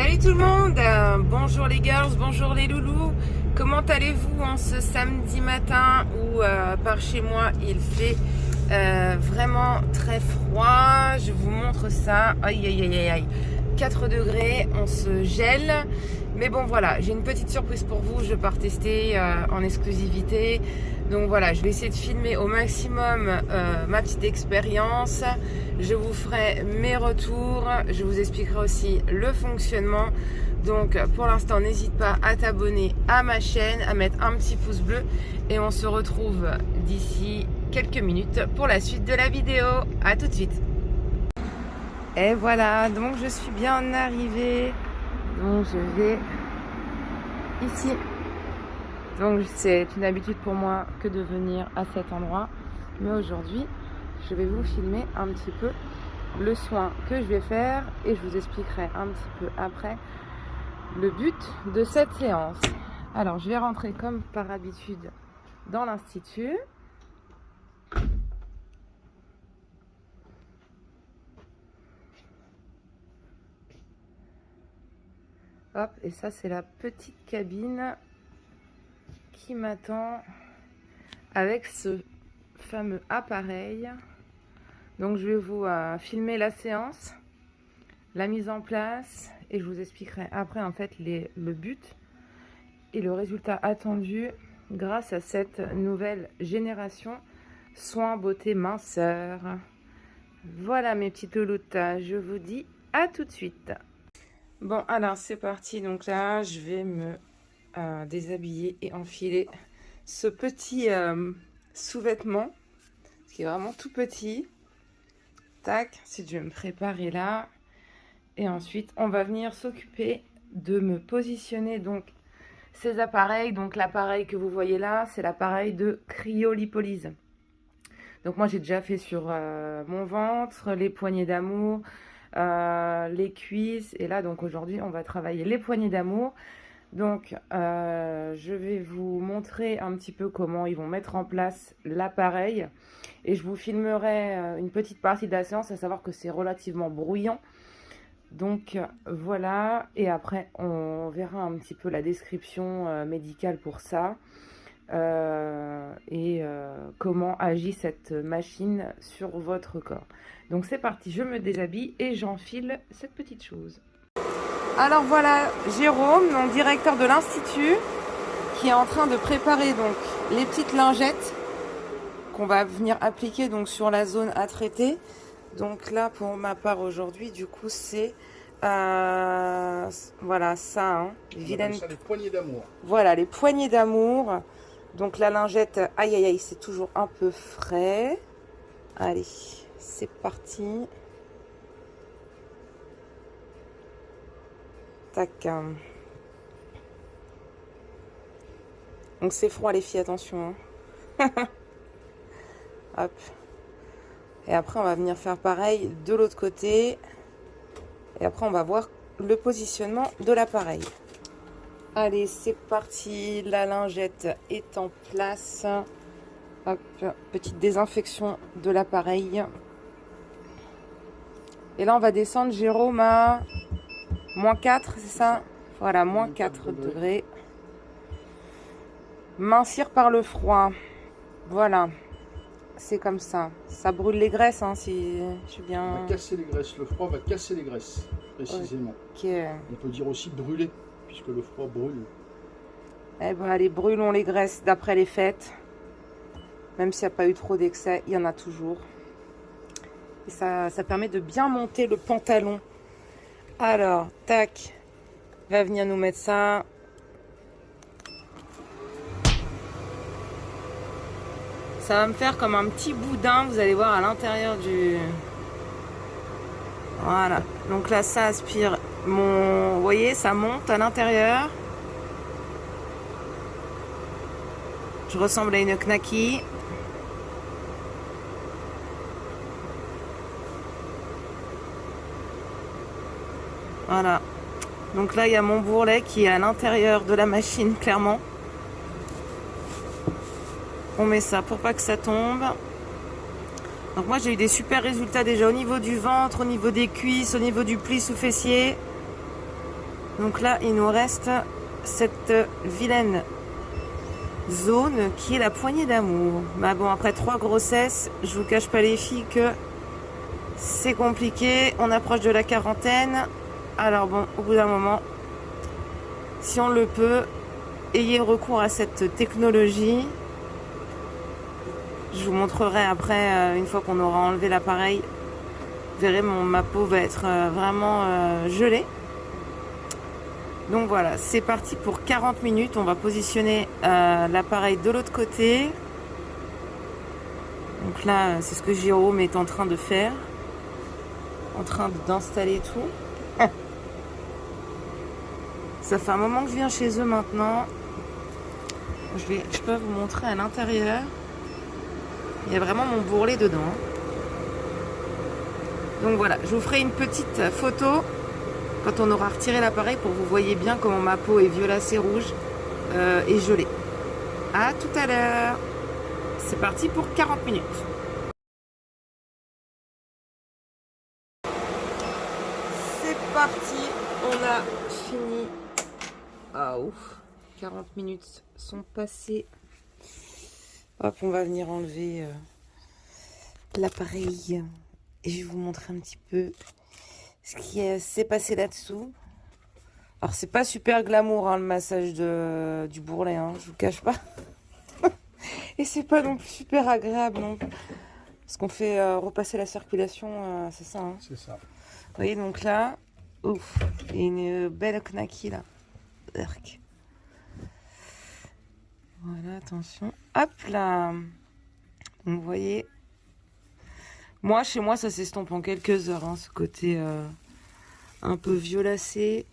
Salut tout le monde, bonjour les girls, bonjour les loulous. Comment allez-vous en ce samedi matin où par chez moi il fait vraiment très froid. Je vous montre ça, aïe aïe aïe aïe, 4 degrés, on se gèle. Mais bon voilà, j'ai une petite surprise pour vous, je pars tester en exclusivité. Donc voilà, je vais essayer de filmer au maximum ma petite expérience. Je vous ferai mes retours, je vous expliquerai aussi le fonctionnement. Donc pour l'instant, n'hésite pas à t'abonner à ma chaîne, à mettre un petit pouce bleu. Et on se retrouve d'ici quelques minutes pour la suite de la vidéo. À tout de suite. Et voilà, donc je suis bien arrivée. Donc je vais ici. Donc c'est une habitude pour moi que de venir à cet endroit. Mais aujourd'hui, je vais vous filmer un petit peu le soin que je vais faire. Et je vous expliquerai un petit peu après le but de cette séance. Alors je vais rentrer comme par habitude dans l'institut. Hop, et ça c'est la petite cabine qui m'attend avec ce fameux appareil. Donc je vais vous filmer la séance, la mise en place, et je vous expliquerai après en fait le but et le résultat attendu grâce à cette nouvelle génération soins beauté minceur. Voilà mes petites louloutes, je vous dis à tout de suite. Bon alors c'est parti, donc là je vais me déshabiller et enfiler ce petit sous-vêtement qui est vraiment tout petit. Tac, ensuite je vais me préparer là et ensuite on va venir s'occuper de me positionner donc ces appareils. Donc l'appareil que vous voyez là, c'est l'appareil de cryolipolyse. Donc moi j'ai déjà fait sur mon ventre, les poignées d'amour, les cuisses, et là donc aujourd'hui on va travailler les poignées d'amour. Donc je vais vous montrer un petit peu comment ils vont mettre en place l'appareil et je vous filmerai une petite partie de la séance, à savoir que c'est relativement bruyant. Donc voilà, et après on verra un petit peu la description médicale pour ça et comment agit cette machine sur votre corps. Donc c'est parti, je me déshabille et j'enfile cette petite chose. Alors voilà Jérôme, donc directeur de l'institut, qui est en train de préparer donc les petites lingettes qu'on va venir appliquer donc sur la zone à traiter. Donc là pour ma part aujourd'hui, du coup c'est voilà ça, hein, vilaine. Ça, les poignées d'amour. Voilà les poignées d'amour. Donc la lingette, aïe aïe aïe, c'est toujours un peu frais. Allez, c'est parti. Tac. Donc c'est froid les filles, attention. Hein. Hop. Et après on va venir faire pareil de l'autre côté. Et après on va voir le positionnement de l'appareil. Allez, c'est parti. La lingette est en place. Hop. Petite désinfection de l'appareil. Et là on va descendre, Jérôme, à -4, c'est ça? Voilà, -4 degrés. Mincir par le froid. Voilà. C'est comme ça. Ça brûle les graisses, hein, si je suis bien... On va casser les graisses. Le froid va casser les graisses, précisément. Ok. On peut dire aussi brûler, puisque le froid brûle. Eh ben, allez, brûlons les graisses d'après les fêtes. Même s'il n'y a pas eu trop d'excès, il y en a toujours. Et ça permet de bien monter le pantalon. Alors, tac, va venir nous mettre ça. Ça va me faire comme un petit boudin, vous allez voir à l'intérieur du... Voilà, donc là ça aspire mon... Vous voyez, ça monte à l'intérieur. Je ressemble à une knacky. Voilà. Donc là, il y a mon bourrelet qui est à l'intérieur de la machine, clairement. On met ça pour pas que ça tombe. Donc moi, j'ai eu des super résultats déjà au niveau du ventre, au niveau des cuisses, au niveau du pli sous fessier. Donc là, il nous reste cette vilaine zone qui est la poignée d'amour. Bah bon, après 3 grossesses, je vous cache pas les filles que c'est compliqué. On approche de la quarantaine. Alors bon, au bout d'un moment, si on le peut, ayez recours à cette technologie. Je vous montrerai après, une fois qu'on aura enlevé l'appareil. Vous verrez, ma peau va être vraiment gelée. Donc voilà, c'est parti pour 40 minutes. On va positionner l'appareil de l'autre côté. Donc là, c'est ce que Jérôme est en train de faire. En train d'installer tout. Ça fait un moment que je viens chez eux maintenant. Je peux vous montrer à l'intérieur. Il y a vraiment mon bourrelet dedans. Donc voilà, je vous ferai une petite photo quand on aura retiré l'appareil pour que vous voyez bien comment ma peau est violacée rouge et gelée. À tout à l'heure. C'est parti pour 40 minutes. C'est parti, on a fini. Ah ouf, 40 minutes sont passées. Hop, on va venir enlever l'appareil et je vais vous montrer un petit peu ce qui s'est passé là-dessous. Alors c'est pas super glamour hein, le massage du bourrelet, hein, je vous cache pas. Et c'est pas non plus super agréable non plus. Parce qu'on fait repasser la circulation, c'est ça hein. C'est ça. Vous voyez donc là, ouf, il y a une belle knacky là. Erk. Voilà, attention. Hop là. Donc, vous voyez. Moi, chez moi, ça s'estompe en quelques heures. Hein, ce côté un peu violacé.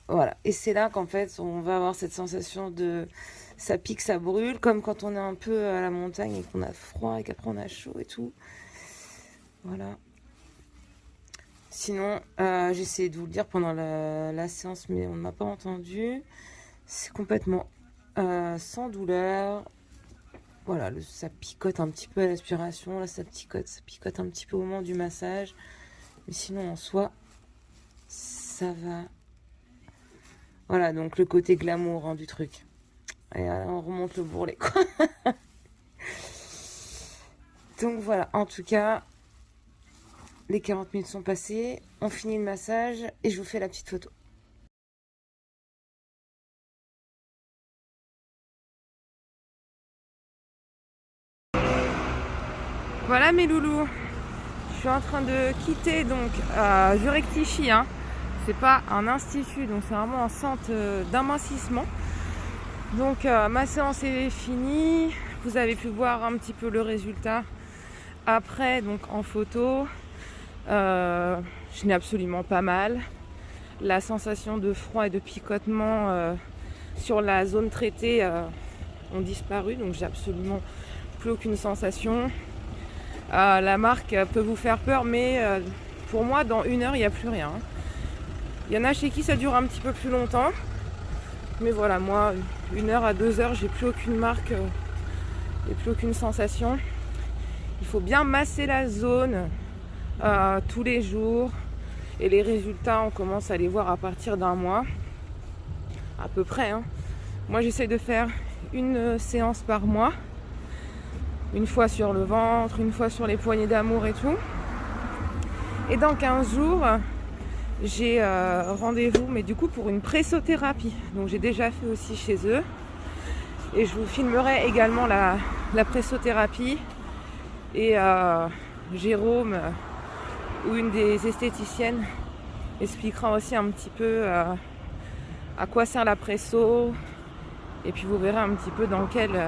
Voilà. Et c'est là qu'en fait, on va avoir cette sensation de... Ça pique, ça brûle. Comme quand on est un peu à la montagne et qu'on a froid et qu'après on a chaud et tout. Voilà. Sinon, j'ai essayé de vous le dire pendant la séance, mais on ne m'a pas entendu. C'est complètement... sans douleur. Voilà, ça picote un petit peu à l'aspiration. Là, ça picote un petit peu au moment du massage. Mais sinon, en soi, ça va. Voilà, donc le côté glamour hein, du truc. Et là, on remonte le bourrelet, quoi. Donc voilà, en tout cas, les 40 minutes sont passées. On finit le massage et je vous fais la petite photo. Voilà mes loulous, je suis en train de quitter, donc je rectifie, hein. C'est pas un institut, donc c'est vraiment un centre d'amincissement. Donc ma séance est finie, vous avez pu voir un petit peu le résultat après, donc en photo. Je n'ai absolument pas mal. La sensation de froid et de picotement sur la zone traitée ont disparu, donc j'ai absolument plus aucune sensation. La marque peut vous faire peur, mais pour moi, dans 1 heure, il n'y a plus rien. Il y en a chez qui ça dure un petit peu plus longtemps. Mais voilà, moi, 1 heure à 2 heures, j'ai plus aucune marque et plus aucune sensation. Il faut bien masser la zone tous les jours. Et les résultats, on commence à les voir à partir d'1 mois. À peu près. Hein. Moi, j'essaie de faire une séance par mois. Une fois sur le ventre, une fois sur les poignées d'amour et tout. Et dans 15 jours, j'ai rendez-vous, mais du coup pour une pressothérapie. Donc j'ai déjà fait aussi chez eux. Et je vous filmerai également la pressothérapie. Et Jérôme, ou une des esthéticiennes, expliquera aussi un petit peu à quoi sert la presso. Et puis vous verrez un petit peu dans quel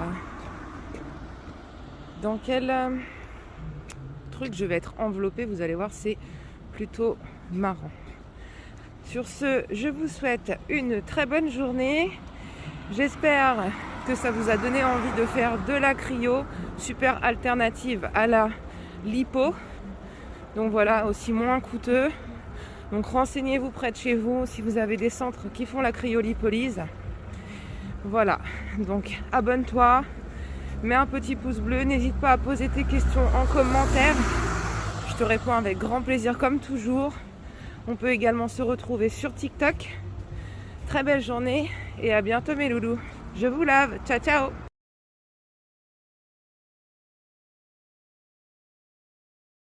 truc je vais être enveloppée. Vous allez voir, c'est plutôt marrant. Sur ce, je vous souhaite une très bonne journée. J'espère que ça vous a donné envie de faire de la cryo, super alternative à la lipo. Donc voilà, aussi moins coûteux. Donc renseignez-vous près de chez vous si vous avez des centres qui font la cryolipolyse. Voilà, donc abonne-toi. Mets un petit pouce bleu, n'hésite pas à poser tes questions en commentaire. Je te réponds avec grand plaisir comme toujours. On peut également se retrouver sur TikTok. Très belle journée et à bientôt mes loulous. Je vous lave. Ciao ciao.